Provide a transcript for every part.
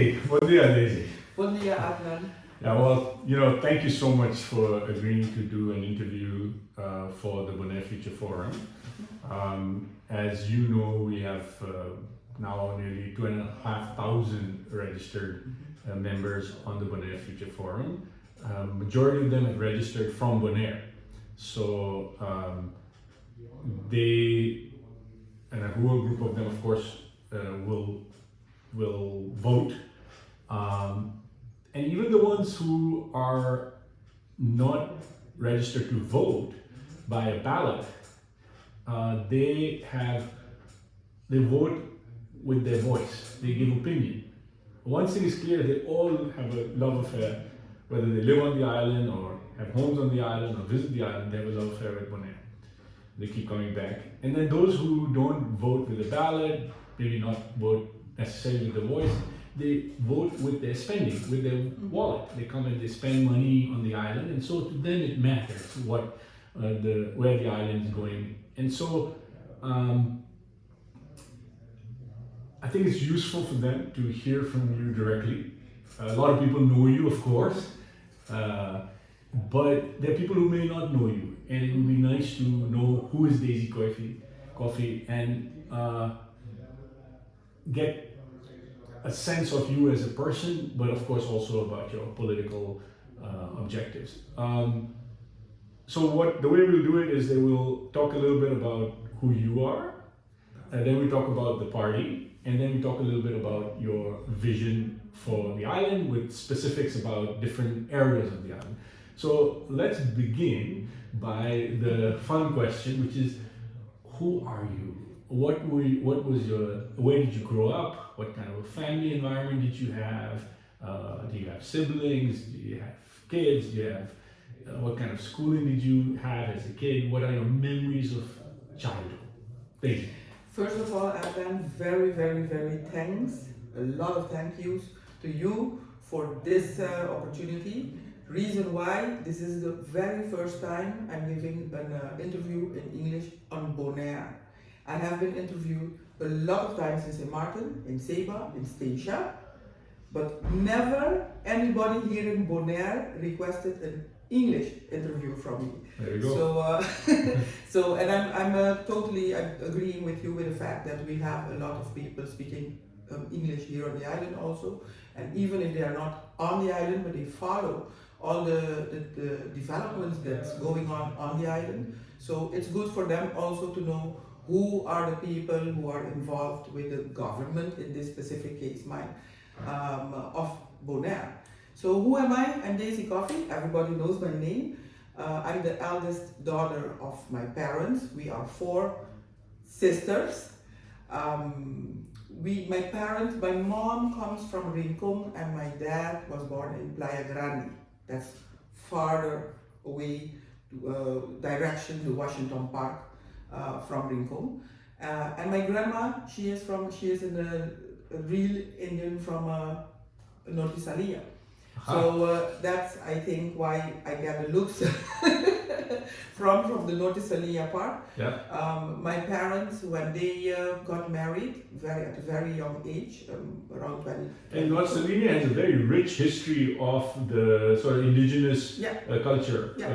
Bom dia, Daisy. Bom dia, Adnan. Yeah, well, thank you so much for agreeing to do an interview for the Bonaire Future Forum. As you know, we have now nearly 2,500 registered members on the Bonaire Future Forum. Majority of them have registered from Bonaire. So they, and a whole group of them, of course, will vote. And even the ones who are not registered to vote by a ballot, they vote with their voice. They give opinion. One thing is clear: they all have a love affair, whether they live on the island or have homes on the island or visit the island. They have a love affair with Bonaire. They keep coming back. And then those who don't vote with a ballot, maybe not vote necessarily with the voice, they vote with their spending, with their wallet. They come and they spend money on the island, and so to them it matters where the island is going. And so I think it's useful for them to hear from you directly. A lot of people know you, of course, but there are people who may not know you, and it would be nice to know who is Daisy Coffie, and get a sense of you as a person, but of course also about your political objectives. So the way we'll do it is that we'll talk a little bit about who you are, and then we talk about the party, and then we talk a little bit about your vision for the island with specifics about different areas of the island. So let's begin by the fun question, which is, who are you? Where did you grow up? What kind of a family environment did you have? Do you have siblings? Do you have kids? Do you have, what kind of schooling did you have as a kid? What are your memories of childhood? Thank you. First of all, Adnan, very, very, very thanks. A lot of thank yous to you for this opportunity. Reason why, this is the very first time I'm giving an interview in English on Bonaire. I have been interviewed a lot of times in St. Martin, in Seba, in Statia, but never anybody here in Bonaire requested an English interview from me. There you go. So, and I'm totally agreeing with you with the fact that we have a lot of people speaking English here on the island also, and even if they are not on the island, but they follow all the developments that's going on the island. So it's good for them also to know who are the people who are involved with the government, in this specific case mine, of Bonaire. So who am I? I'm Daisy Coffie, everybody knows my name. I'm the eldest daughter of my parents. We are 4 sisters. My mom comes from Rincon and my dad was born in Playa Grande. That's farther away, direction to Washington Park. From Rincon, and my grandma, she is a real Indian from Nortisalia. So that's, I think, why I get the looks from the Nortisalia part. Yeah. My parents, when they got married, at a very young age, around 20. And Nortisalia has a very rich history of the sort of indigenous culture. Yeah.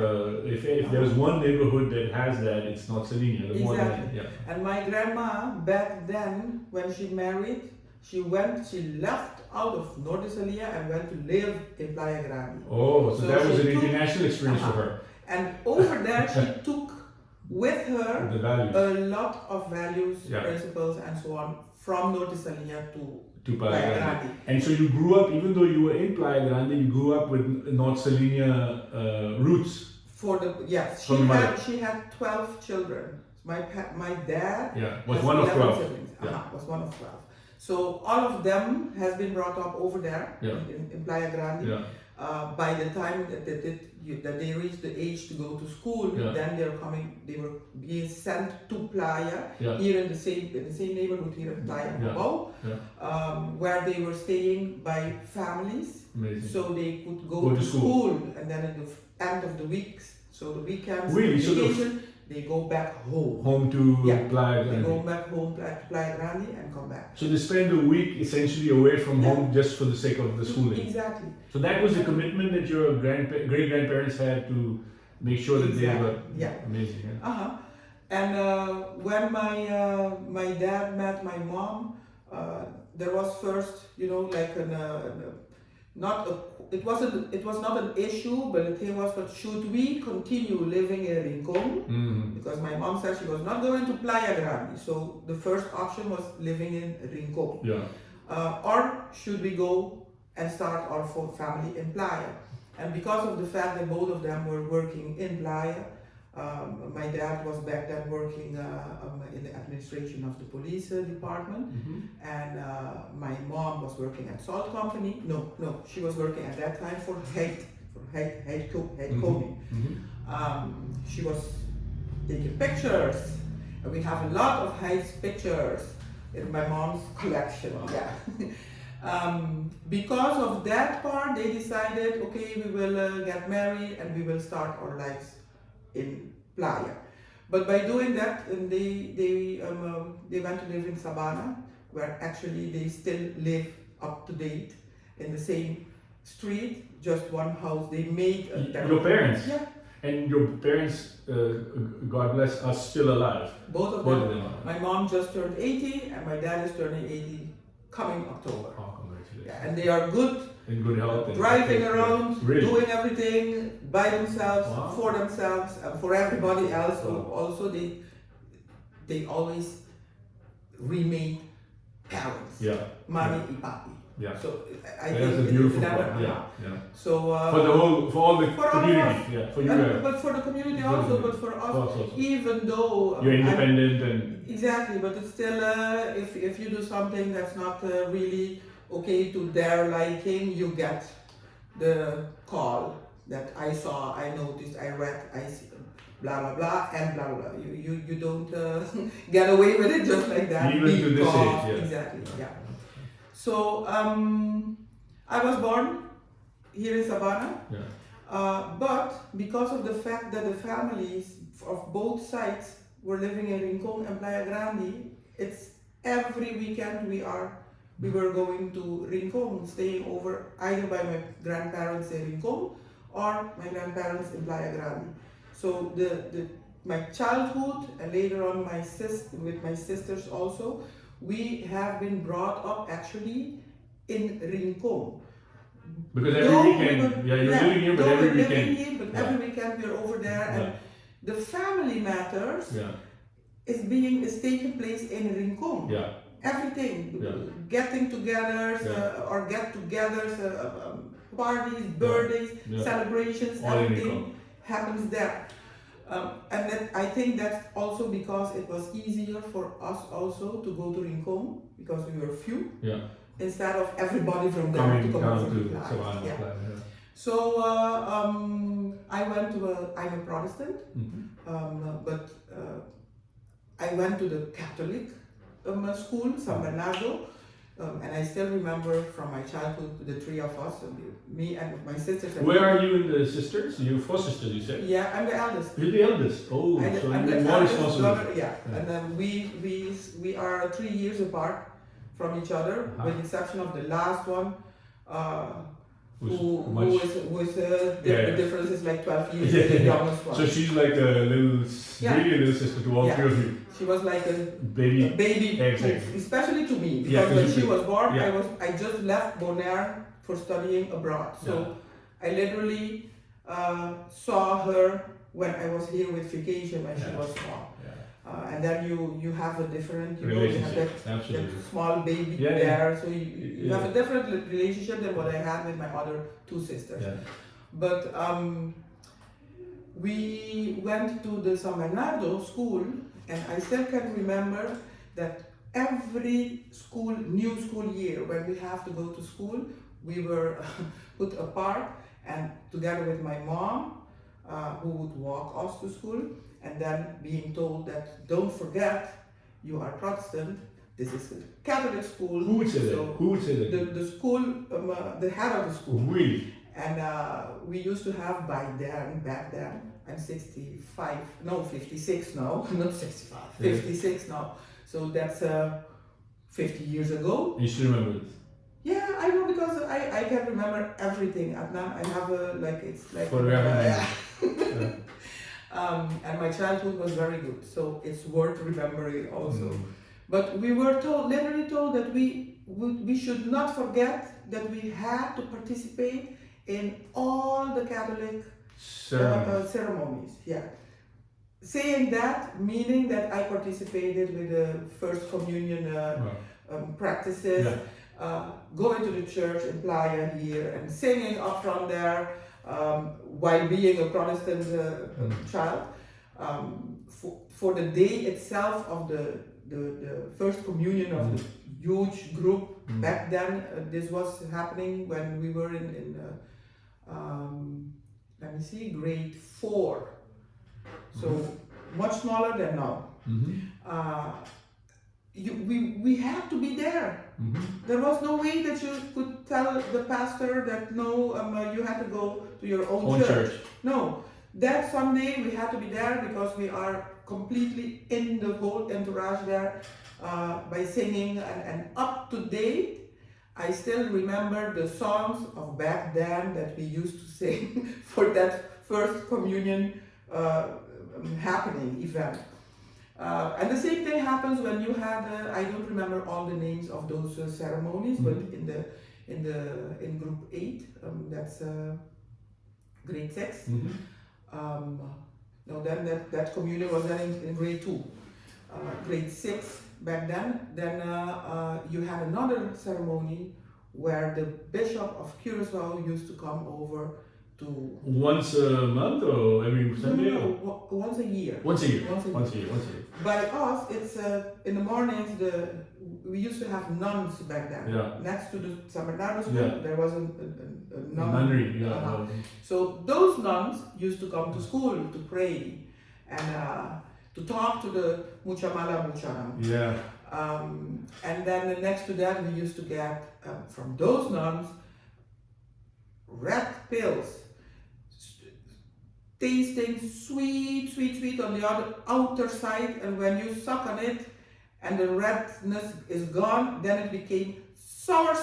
If there's one neighborhood that has that, it's Nortisalia. Exactly. And my grandma, back then, when she married, she left out of Nortisalia and went to live in Playa Grande. Oh, so that was an international experience for her. And over there she took with her The values. a lot of values, principles and so on from Nortisalia to Playa Grande. And so you grew up, even though you were in Playa Grande, you grew up with Nortisalia roots. She had 12 children. My dad was one of 12. Siblings. Was one of 12. So all of them has been brought up over there in Playa Grande. Yeah. By the time that they reached the age to go to school, then they were being sent to Playa, here in the same neighborhood here in Playa Cubao, where they were staying by families. Amazing. So they could go to school, and then at the end of the weeks, so the weekends, really? vacation, they go back home. Home to Yeah. Playa They go Grande. back home to Playa Grande and come back. So they spend a week essentially away from Yeah. home just for the sake of the schooling. Exactly. So that was a commitment that your great grandparents had to make sure that they were amazing. Yeah? Uh-huh. And when my dad met my mom, there was first, like not a, it was not an issue, but the thing was, but should we continue living in Rincon? Mm-hmm. Because my mom said she was not going to Playa Grande, so the first option was living in Rincon. Yeah. Or should we go and start our family in Playa? And because of the fact that both of them were working in Playa, my dad was back then working in the administration of the police department, Mm-hmm. and my mom was working at salt company. No, she was working at that time for Heid Koning. Mm-hmm. She was taking pictures, and we have a lot of Heid's pictures in my mom's collection. Yeah. Because of that part, they decided, okay, we will get married and we will start our lives in Playa. But by doing that, they went to live in Sabana, where actually they still live up to date in the same street, just one house. They made Your parents? Yeah. And your parents, God bless, are still alive? Both of Both them. of them are. My mom just turned 80 and my dad is turning 80 coming October. Oh, congratulations. Yeah, and they are good, In good health. driving around, Really? doing everything by themselves, Wow. for themselves, and for everybody else. So Wow. also they always remain parents. Yeah. Mommy and papi. Yeah. So I That's think a beautiful that- part. Yeah. Yeah. So For all the for all of community. us. Yeah. For you and- guys. but for the community For the also, community. but for us, For us also. even though You're I'm- independent and Exactly, but it's still, if you do something that's not really okay to their liking, you get the call that I saw, I noticed, I read, I see, blah blah blah, and blah blah. You don't get away with it just like that. Even to this age, yeah. Exactly, yeah. So I was born here in Savannah. yeah. But because of the fact that the families of both sides were living in Rincon and Playa Grande, it's every weekend we were going to Rincon, staying over either by my grandparents in Rincon or my grandparents in Playa Grande. So my childhood and later on with my sisters also, we have been brought up actually in Rincon. Because every weekend, you're living here, but every weekend. Every weekend we're over there, and Yeah. the family matters Yeah. is taking place in Rincon. Yeah. Everything, Yeah. getting togethers Yeah. or get-togethers, parties, birthdays, Yeah. celebrations, All in everything Rincon. happens there. And I think that's also because it was easier for us also to go to Rincon because we were few. Yeah. Instead of everybody from there Coming to come down over to Playa. Savannah. Yeah. Playa, yeah. So I'm a Protestant, Mhm. but I went to the Catholic school, San Bernardo, and I still remember from my childhood the three of us, me and my sisters. And Where are you and the sisters? You're four sisters, you said? Yeah, I'm the eldest. You're the eldest. Oh, I'm so the you're more eldest responsible. daughter, yeah. Yeah. And then we are 3 years apart from each other, with the exception of the last one. Who is the difference is like 12 years Yeah, the yeah. youngest one. So she's like a little, really a little sister to all Yeah. three of you. She was like a Baby. baby, Exactly. especially to me, Yeah, because 'cause when you she could- was born, yeah. I just left Bonaire for studying abroad. So I literally saw her when I was here with vacation when she Yeah. was small. Yeah. And then you have a different, you have Relationship. that Absolutely. small baby Yeah, there, yeah. so you have a different relationship than what I had with my other two sisters. Yeah. But we went to the San Bernardo school, and I still can remember that every new school year, when we have to go to school, we were put apart, and together with my mom, who would walk us to school, and then being told that don't forget, you are Protestant, this is a Catholic school. Who would say that? So Who would say that? the school, the head of the school. Really? And we used to have back then, I'm 65, no, 56 now, not 65, Yeah. 56 now. So that's 50 years ago. You still remember this? Yeah, I know because I can remember everything. Adnan, I have it's like. Forever. Yeah. And my childhood was very good, so it's worth remembering also. Mm. But we were literally told that we should not forget that we had to participate in all the Catholic ceremonies. Yeah. Saying that, meaning that I participated with the First Communion practices, Yeah. going to the church in Playa here and singing up from there while being a Protestant child. For the day itself of the First Communion of the huge group, back then this was happening when we were in let me see, grade 4. So much smaller than now. We had to be there. There was no way that you could tell the pastor that no, you had to go to your own church. No, that Sunday we had to be there because we are completely in the whole entourage there by singing and up to date. I still remember the songs of back then that we used to sing for that First Communion happening event. And the same thing happens when you had I don't remember all the names of those ceremonies, but in group 8, that's grade 6. No, then that communion was then in grade 2. Grade 6 back then. Then you had another ceremony where the Bishop of Curacao used to come over to. Once a month or every Sunday? No, once a year. Once a year. Once a year. By us, it's in the mornings. We used to have nuns back then. Yeah. Next to the San Bernardo school, there was a nun. Nunnery, yeah. So those nuns used to come to school to pray and to talk to the Muchamala Mucharam. Yeah. And then next to that, we used to get from those nuns red pills, tasting sweet on the outer side, and when you suck on it and the redness is gone, then it became sour.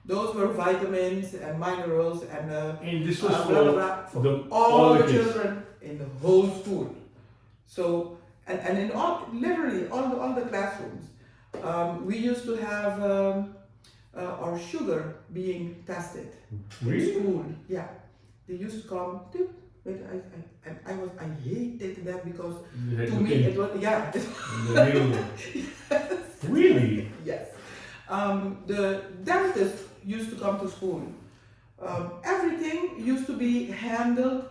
Those were vitamins and minerals and this was for all the children in the whole school. So and in literally all the classrooms, we used to have our sugar being tested in school. Yeah, they used to come. But I hated that because to me it was Really? Yes. The dentist used to come to school. Everything used to be handled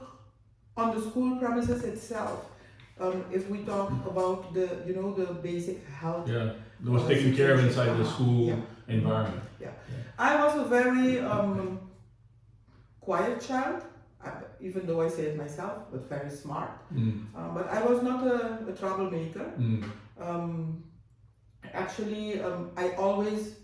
on the school premises itself. If we talk about the basic health. Yeah, it was taken care of inside the school environment. Yeah. I was a very quiet child, even though I say it myself, but very smart. But I was not a troublemaker. Actually, I always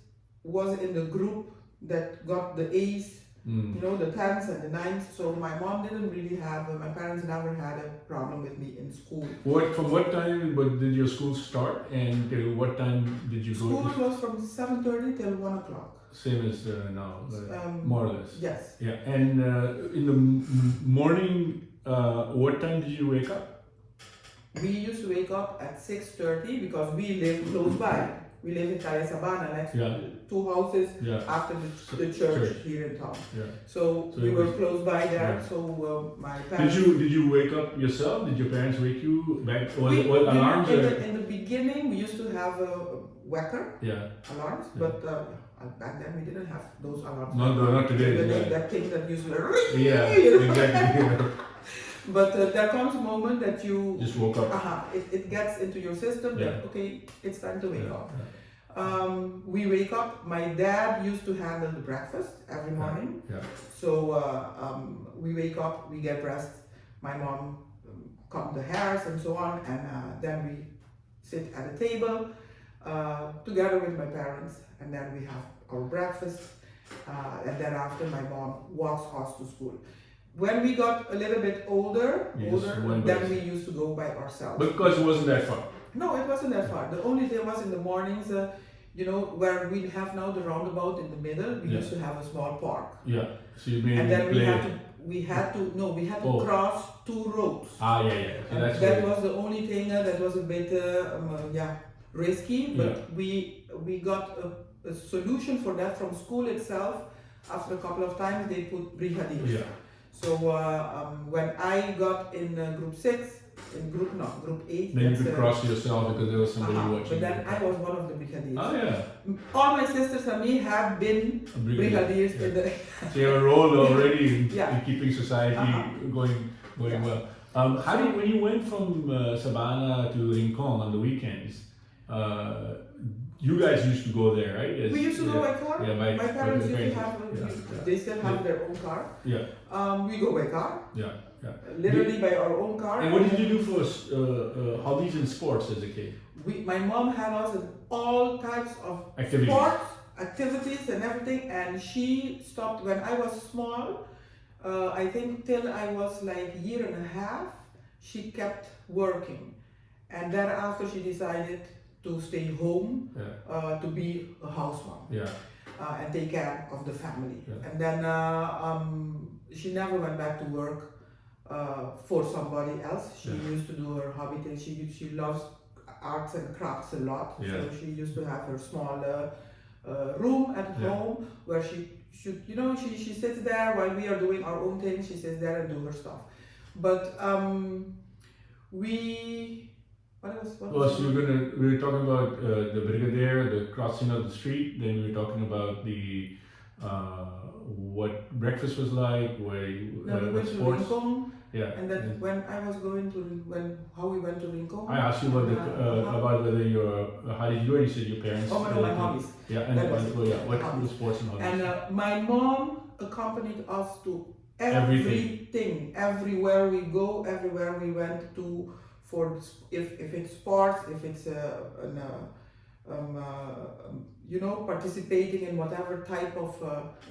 was in the group that got the A's, the 10s and the 9s. So my mom didn't really have, my parents never had a problem with me in school. From what time did your school start and till what time did you go? School was from 7:30 till 1 o'clock. Same as now, more or less. Yes. Yeah, and in the morning, what time did you wake up? We used to wake up at 6:30 because we live close by. We live in Calle Sabana, next to 2 houses after the church here in town. Yeah. So we were close by there. Yeah. So my parents. Did you wake up yourself? Did your parents wake you back? What alarms? In the beginning, we used to have a wecker alarms, but back then we didn't have those alarms. No, not today. That thing that used to. Exactly. But there comes a moment that you just woke up. It gets into your system that okay, it's time to wake up. We wake up. My dad used to handle the breakfast every morning. So we wake up, we get dressed. My mom cut the hairs and so on, and then we sit at a table together with my parents, and then we have our breakfast. And then after my mom walks us to school. When we got a little bit older, then we used to go by ourselves. Because it wasn't that far. No, it wasn't that far. The only thing was in the mornings, where we have now the roundabout in the middle, we used to have a small park. Yeah. So you made and then play. we had to cross 2 roads. Yeah. So and that was the only thing that was a bit risky, but we got a solution for that from school itself. After a couple of times, they put brigadiers. Yeah. So when I got in group 6, group 8. Then you could cross yourself because there was somebody watching. But then I was one of the brigadiers. Oh yeah. All my sisters and me have been brigadiers in the. So you have a role already in keeping society going well. When you went from Sabana to Rincon on the weekends, you guys used to go there, right? We used to go by car. Yeah, my parents used to have. They still have their own car. Yeah. We go by car. Yeah. Literally by our own car. And what did you do for hobbies and sports as a kid? My mom had us in all types of sports, activities and everything, and she stopped when I was small. I think till I was like a year and a half, she kept working. And thereafter she decided to stay home, to be a housewife. Yeah. And take care of the family. Yeah. And then she never went back to work for somebody else. She used to do her hobby thing. She loves arts and crafts a lot. Yeah. So she used to have her small room at home where she should, she sits there while we are doing our own thing. She sits there and do her stuff. But so we were talking about the brigadier, the crossing of the street. Then we were talking about the what breakfast was like, where you went to Rincon. Yeah. And then when I was going to how we went to Rincon. I asked you about whether how did you do it? You said your parents. Oh no, my hobbies. Yeah, and what kind of sports and hobbies? And my mom accompanied us to everything. Everywhere we go, everywhere we went to. For if it's sports, if it's participating in whatever type of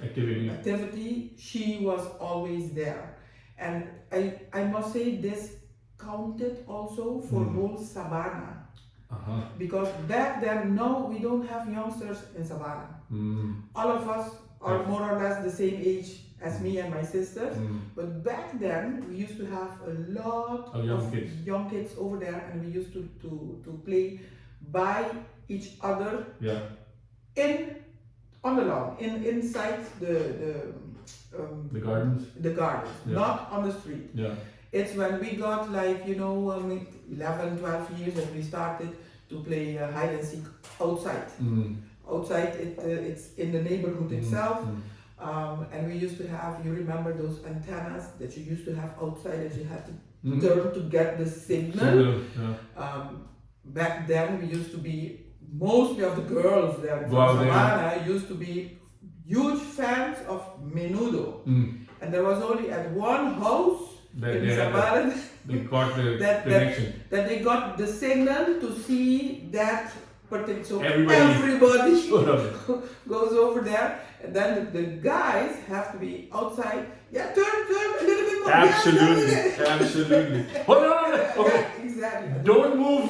activity, she was always there. And I must say this counted also for whole Sabana. Because back then, no, we don't have youngsters in Sabana. All of us are more or less the same age as me and my sisters, but back then we used to have a lot of young kids over there, and we used to play by each other on the lawn, inside the gardens, not on the street. Yeah. It's when we got 11, 12 years that we started to play hide and seek outside. Outside, it's in the neighborhood itself. And we used to have, you remember those antennas that you used to have outside that you had to turn to get the signal? Back then we used to be, mostly of the girls there from Savannah used to be huge fans of Menudo. And there was only at one house in Savannah they got the connection. That they got the signal to see that particular, so everybody goes over there. And then the guys have to be outside. Yeah, turn a little bit more. Absolutely. Hold on. Okay. Yeah, exactly. Don't move.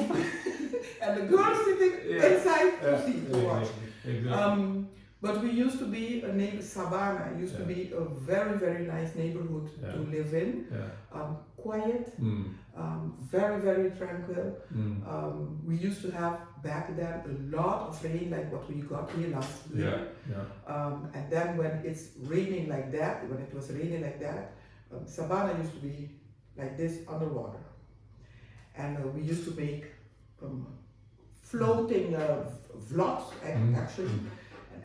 And the girls sitting inside to see, to watch. Exactly. But we used to be a neighbor, Sabana used to be a very, very nice neighborhood to live in. Quiet, very, very tranquil. We used to have back then a lot of rain like what we got here last year. And then when it's raining like that, Sabana used to be like this underwater. And we used to make floating vlogs actually.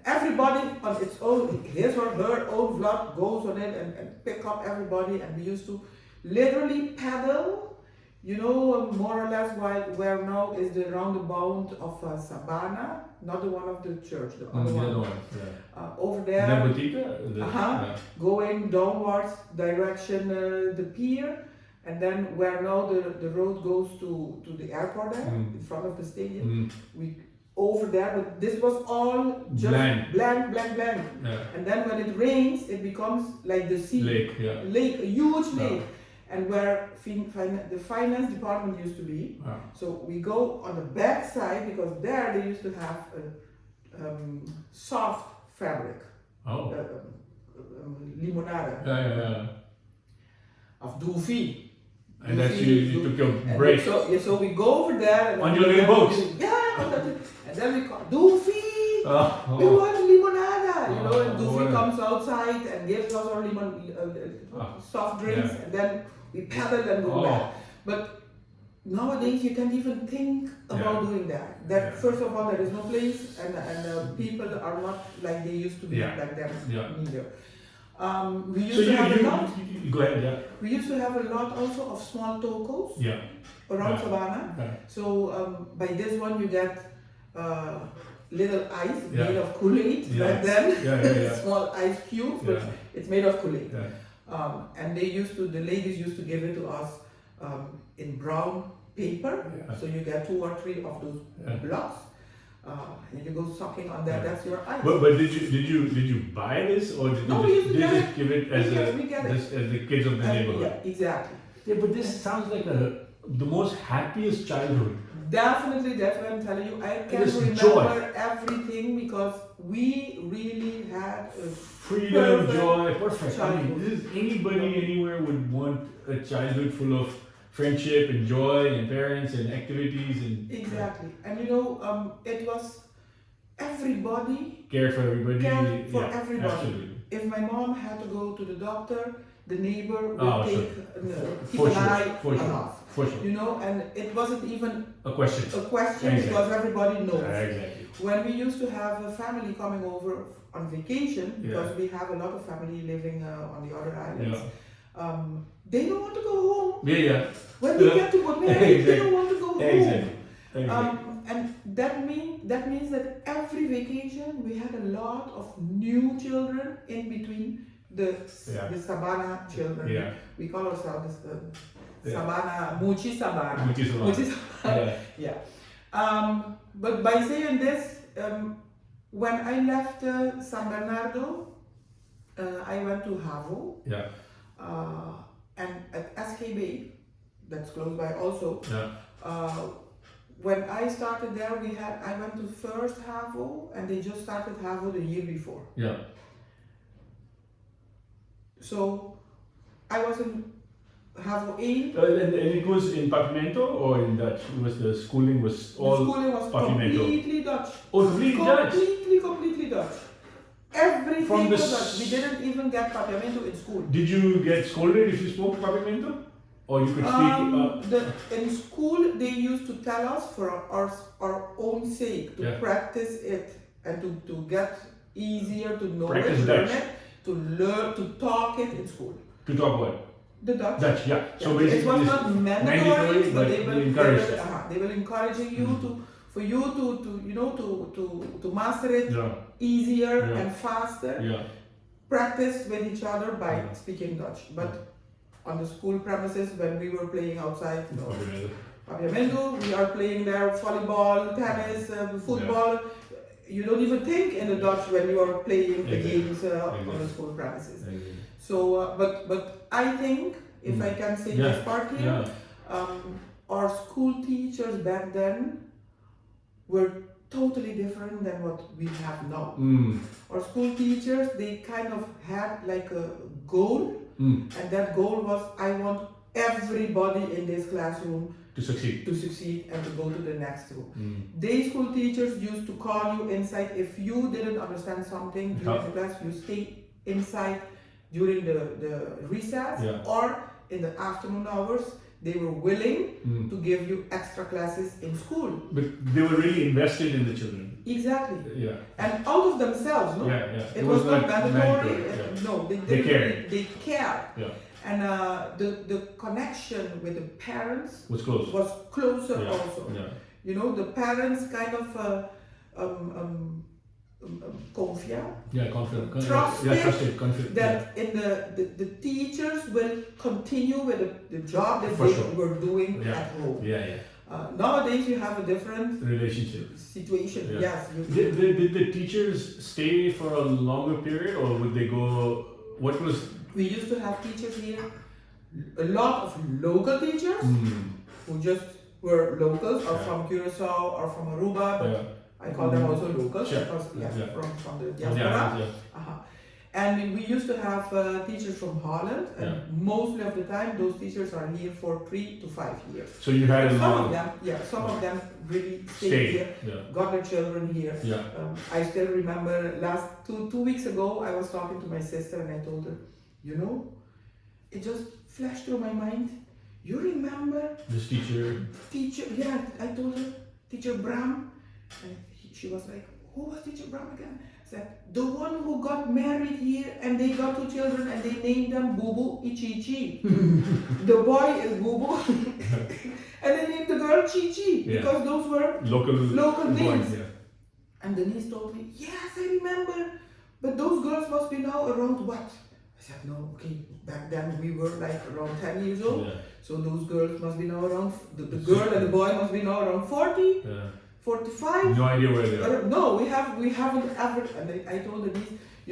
Everybody on its own, his or her own vlog goes on it and pick up everybody, and we used to literally paddle, more or less where now is the roundabout of Sabana, not the one of the church, the other one. Over there, going downwards direction the pier, and then where now the road goes to the airport there, in front of the stadium, we over there, but this was all just Blank. blank. Yeah. And then when it rains, it becomes like the sea. Lake, yeah. Lake, a huge lake. Yeah. And where the finance department used to be. Wow. So we go on the back side because there they used to have a soft fabric. Oh. Limonade. Yeah. Of Coffie. And that's you took your break. So we go over there. And on your little boat. Yeah, and then we call Coffie. We want limonada, you know, and Coffie comes outside and gives us our soft drinks, and then we paddle and go back. But nowadays you can't even think about doing that. First of all, there is no place, and people are not like they used to be back then neither. We used to have a lot. Go ahead, yeah. We used to have a lot also of small tokos around Savannah. Yeah. So by this one you get little ice made of Kool-Aid back then. Small ice cubes, but it's made of Kool-Aid. And the ladies used to give it to us in brown paper. So you get 2 or 3 of those blocks. And you go sucking on that. That's your ice. But did you buy this, or did you just give it as the kids of the neighborhood? Yeah, exactly. Yeah, but this sounds like the most happiest childhood. Definitely, that's what I'm telling you. I can remember everything because we really had a freedom, joy, perfect. Childhood. I mean, anybody anywhere would want a childhood full of friendship and joy and parents and activities and exactly. And you know, it was everybody care for everybody. Everybody. Absolutely. If my mom had to go to the doctor, the neighbor would keep for an sure. eye For on sure. us. For sure. You know, and it wasn't even a question. Exactly. Because everybody knows. Exactly. When we used to have a family coming over on vacation, because we have a lot of family living on the other islands, they don't want to go home. When they get to go married, they don't want to go home. Exactly. And that means that every vacation we had a lot of new children in between the Savannah children. We call ourselves the Savannah, Muchi Savannah. But by saying this, when I left San Bernardo, I went to Havo. And at SKB, that's close by also. When I started there, I went to first Havo, and they just started Havo the year before. So I was in Havo 8. And it was in Pavimento or in Dutch? The schooling was all Pavimento? Completely Dutch. Oh, completely Dutch? Completely Dutch. Everything was Dutch. We didn't even get Pavimento in school. Did you get scolded if you spoke Pavimento? Or you could speak? In school, they used to tell us for our own sake to practice it and to get easier to know practice it, Dutch. learn it, to learn to talk it in school. To talk what? The Dutch. So basically, it was not mandatory, but they will encouraging you for you to master it easier and faster. Practice with each other by speaking Dutch, but on the school premises when we were playing outside, Pavimento, we are playing there volleyball, tennis, football. You don't even think in the Dutch when you are playing the games on the school premises. So, but I think, if I can say this part here, our school teachers back then were totally different than what we have now. Our school teachers, they kind of had like a goal, and that goal was, I want everybody in this classroom to succeed and to go to the next room. They school teachers used to call you inside if you didn't understand something during the class. You stay inside during the recess or in the afternoon hours. They were willing to give you extra classes in school. But they were really invested in the children. Exactly. And out of themselves, no? It was not mandatory. No, they cared. They cared. And the connection with the parents was closer also. You know, the parents kind of trusted that in the teachers will continue with the job that they were doing at home. Nowadays you have a different Relationship. situation. Yeah. Yes. Did the teachers stay for a longer period, or would they go? What was? We used to have teachers here, a lot of local teachers who just were locals or Yeah. from Curacao or from Aruba, but Yeah. I call them also locals Sure. because Yeah. from the diaspora. Yeah. Uh-huh. And we used to have teachers from Holland, and mostly of the time those teachers are here for 3 to 5 years. So you had a Some long of them, some of them really stayed stay. here, Yeah. got their children here. Yeah. I still remember last two weeks ago, I was talking to my sister and I told her, you know, it just flashed through my mind. You remember This teacher. yeah, I told her, Teacher Bram, and she was like, who was Teacher Bram again? I said, the one who got married here and they got 2 children and they named them Bubu Ichichi. The boy is Bubu and they named the girl Chichi because those were local names. Yeah. And Denise told me, yes, I remember, but those girls must be now around what? I said, no, okay, back then we were like around 10 years old, so those girls must be now around, the girl and the boy must be now around 40, 45. No idea where they are. No, we haven't ever, and I told Denise,